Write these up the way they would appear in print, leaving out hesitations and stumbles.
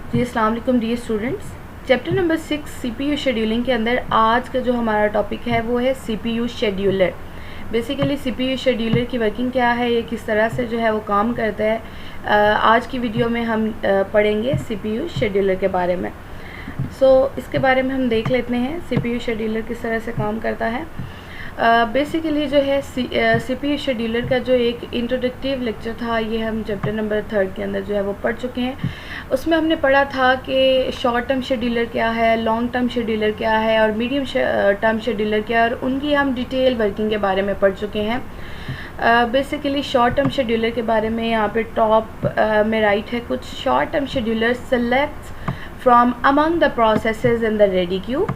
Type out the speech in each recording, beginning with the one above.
जी अस्सलाम वालेकुम dear students. Chapter number 6 CPU scheduling के अंदर आज का जो हमारा टॉपिक है वो है CPU scheduler. Basically CPU scheduler की वर्किंग क्या है, ये किस तरह से जो है वो काम करता है। आज की वीडियो में हम पढ़ेंगे सीपीयू शेड्यूलर के बारे में। इसके बारे में हम देख लेते हैं सीपीयू शेड्यूलर किस तरह से काम करता है। बेसिकली जो है सीपीयू शेड्यूलर का जो एक इंट्रोडक्टिव लेक्चर था, ये हम चैप्टर नंबर 3 के अंदर जो है वो पढ़ चुके हैं। उसमें हमने पढ़ा था कि शॉर्ट टर्म शेड्यूलर क्या है, लॉन्ग टर्म शेड्यूलर क्या है और मीडियम टर्म शेड्यूलर क्या है, और उनकी हम डिटेल वर्किंग के बारे में पढ़ चुके हैं। बेसिकली शॉर्ट टर्म शेड्यूलर के बारे में यहाँ पे टॉप में राइट है कुछ। Short term scheduler selects from among the processes in the ready queue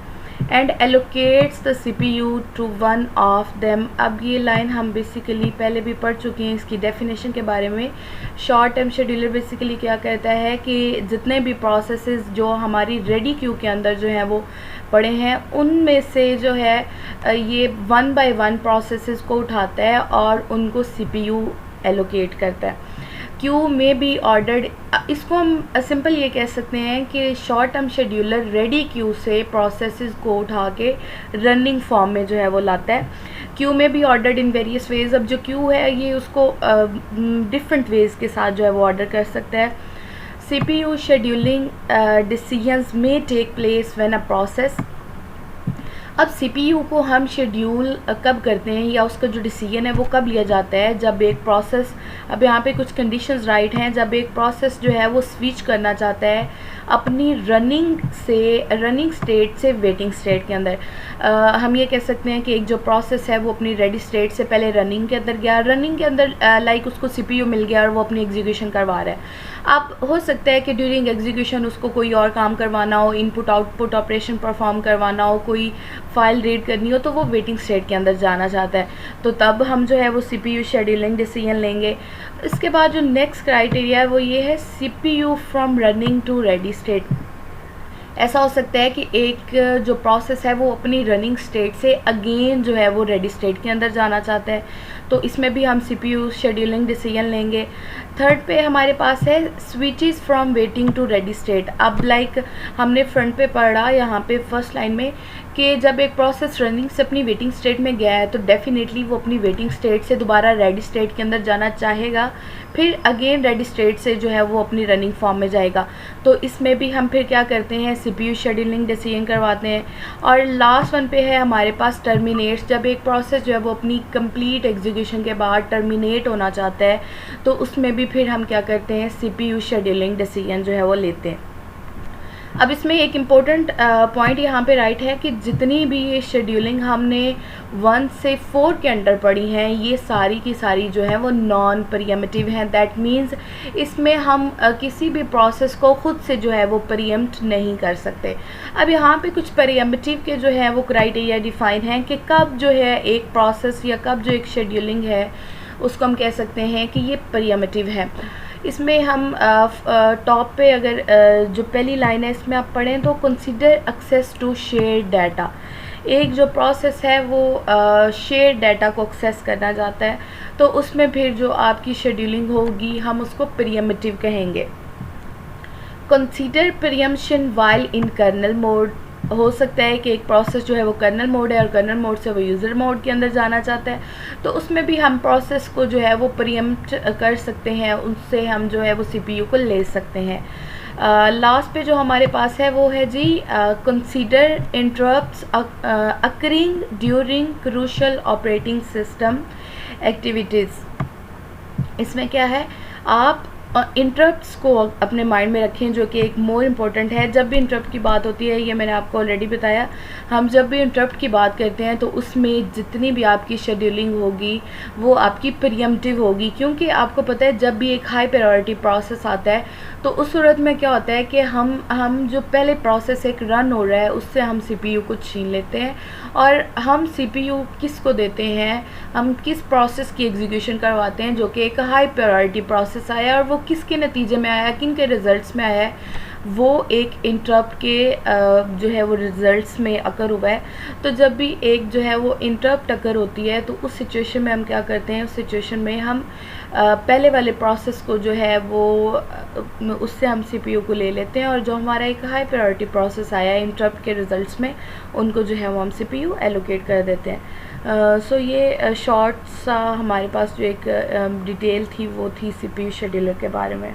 and allocates the CPU to one of them. अब ये लाइन हम बेसिकली पहले भी पढ़ चुके हैं इसकी डेफिनेशन के बारे में। शॉर्ट टर्म शेड्यूलर बेसिकली क्या कहता है कि जितने भी प्रोसेसेस जो हमारी रेडी क्यू के अंदर जो हैं वो पड़े हैं, उनमें से जो है ये 1 बाय 1 प्रोसेसेस को उठाता है और उनको CPU एलोकेट करता है। क्यू में बी ऑर्डर्ड, इसको हम सिंपल ये कह सकते हैं कि short term scheduler ready queue से प्रोसेसेस को उठा के रनिंग फॉर्म में जो है वो लाता है। क्यू में be ordered in various ways. अब जो क्यू है ये उसको डिफरेंट वेज के साथ जो है वो ऑर्डर कर सकता है। CPU शेड्यूलिंग डिसीजंस में take place when a process. अब CPU को हम शेड्यूल कब करते हैं या उसका जो डिसीजन है वो कब लिया जाता है, जब एक प्रोसेस, अब यहाँ पे कुछ कंडीशंस राइट हैं, जब एक प्रोसेस जो है वो स्विच करना चाहता है अपनी रनिंग स्टेट से वेटिंग स्टेट के अंदर। हम ये कह सकते हैं कि एक जो प्रोसेस है वो अपनी रेडी स्टेट से पहले रनिंग के अंदर गया, रनिंग के अंदर लाइक उसको CPU मिल गया और वो अपनी एग्जीक्यूशन करवा रहा है। अब हो सकता है कि ड्यूरिंग एग्जीक्यूशन उसको कोई और काम करवाना हो, इनपुट आउटपुट ऑपरेशन परफॉर्म करवाना हो, कोई फाइल रीड करनी हो, तो वो वेटिंग स्टेट के अंदर जाना चाहता है, तो तब हम जो है वो CPU शेड्यूलिंग डिसीजन लेंगे। इसके बाद जो नेक्स्ट क्राइटेरिया है वो ये है CPU from running to ready state. ऐसा हो सकता है कि एक जो प्रोसेस है वो अपनी रनिंग स्टेट से अगेन जो है वो रेडी स्टेट के अंदर जाना चाहता है, तो इसमें भी हम CPU शेड्यूलिंग डिसीजन लेंगे। थर्ड पे हमारे पास है switches from waiting to ready state. अब लाइक हमने फ्रंट पे पढ़ा यहाँ पे फर्स्ट लाइन में कि जब एक प्रोसेस रनिंग से अपनी वेटिंग स्टेट में गया है तो डेफिनेटली वो अपनी वेटिंग स्टेट से दोबारा रेडी स्टेट के अंदर जाना चाहेगा, फिर अगेन रेडी स्टेट से जो है वो अपनी रनिंग फॉर्म में जाएगा। तो इसमें भी हम फिर क्या करते हैं, CPU शेड्यूलिंग डिसीजन करवाते हैं। और लास्ट वन पे है हमारे पास टर्मिनेट्स। जब एक प्रोसेस जो है वो अपनी कंप्लीट एग्जीक्यूशन के बाद टर्मिनेट होना चाहता है तो उसमें भी फिर हम क्या करते हैं, CPU शेड्यूलिंग डिसीजन जो है वो लेते हैं। अब इसमें एक इम्पोर्टेंट पॉइंट यहाँ पे राइट है कि जितनी भी ये शेड्यूलिंग हमने 1 से 4 के अंडर पढ़ी हैं, ये सारी की सारी जो है वो नॉन प्रीएम्प्टिव हैं। दैट मीन्स इसमें हम किसी भी प्रोसेस को खुद से जो है वो प्रीएम्प्ट नहीं कर सकते। अब यहाँ पे कुछ प्रीएम्प्टिव के जो है वो क्राइटेरिया डिफाइन हैं कि कब जो है एक प्रोसेस या कब जो एक शेड्यूलिंग है उसको हम कह सकते हैं कि ये प्रीएम्प्टिव है। इसमें हम टॉप पे अगर जो पहली लाइन है इसमें आप पढ़ें तो consider access to share data. एक जो प्रोसेस है वो शेयर डाटा को एक्सेस करना चाहता है, तो उसमें फिर जो आपकी शेड्यूलिंग होगी हम उसको प्रीएम्प्टिव कहेंगे। Consider preemption while in kernel mode. हो सकता है कि एक प्रोसेस जो है वो कर्नल मोड है और कर्नल मोड से वो यूज़र मोड के अंदर जाना चाहता है, तो उसमें भी हम प्रोसेस को जो है वो प्रीएम्प्ट कर सकते हैं, उनसे हम जो है वो CPU को ले सकते हैं। लास्ट पे जो हमारे पास है वो है जी consider interrupts occurring during crucial operating system activities. इसमें क्या है, आप इंटरप्ट्स को अपने माइंड में रखें, जो कि एक मोर इम्पोर्टेंट है। जब भी इंटरप्ट की बात होती है, ये मैंने आपको ऑलरेडी बताया, हम जब भी इंटरप्ट की बात करते हैं तो उसमें जितनी भी आपकी शेड्यूलिंग होगी वो आपकी प्रीएम्प्टिव होगी, क्योंकि आपको पता है जब भी एक हाई प्रायोरिटी प्रोसेस आता है तो उस सूरत में क्या होता है कि हम जो पहले प्रोसेस एक रन हो रहा है उससे हम CPU को छीन लेते हैं, और हम CPU किसको देते हैं, हम किस प्रोसेस की एग्जीक्यूशन करवाते हैं जो कि एक हाई प्रायोरिटी प्रोसेस आया, और वो किसके नतीजे में आया, किन के रिजल्ट्स में आया है, वो एक इंटरप्ट के जो है वो रिज़ल्ट्स में अकर हुआ है। तो जब भी एक जो है वो इंटरप्ट अकर होती है तो उस सिचुएशन में हम क्या करते हैं, उस सिचुएशन में हम पहले वाले प्रोसेस को जो है वो उससे हम CPU को ले लेते हैं, और जो हमारा एक हाई प्रायोरिटी प्रोसेस आया है इंटरप्ट के रिज़ल्ट्स में, उनको जो है वो हम CPU एलोकेट कर देते हैं। सो ये शॉर्ट सा हमारे पास जो एक डिटेल थी वो थी CPU शेड्यूलर के बारे में।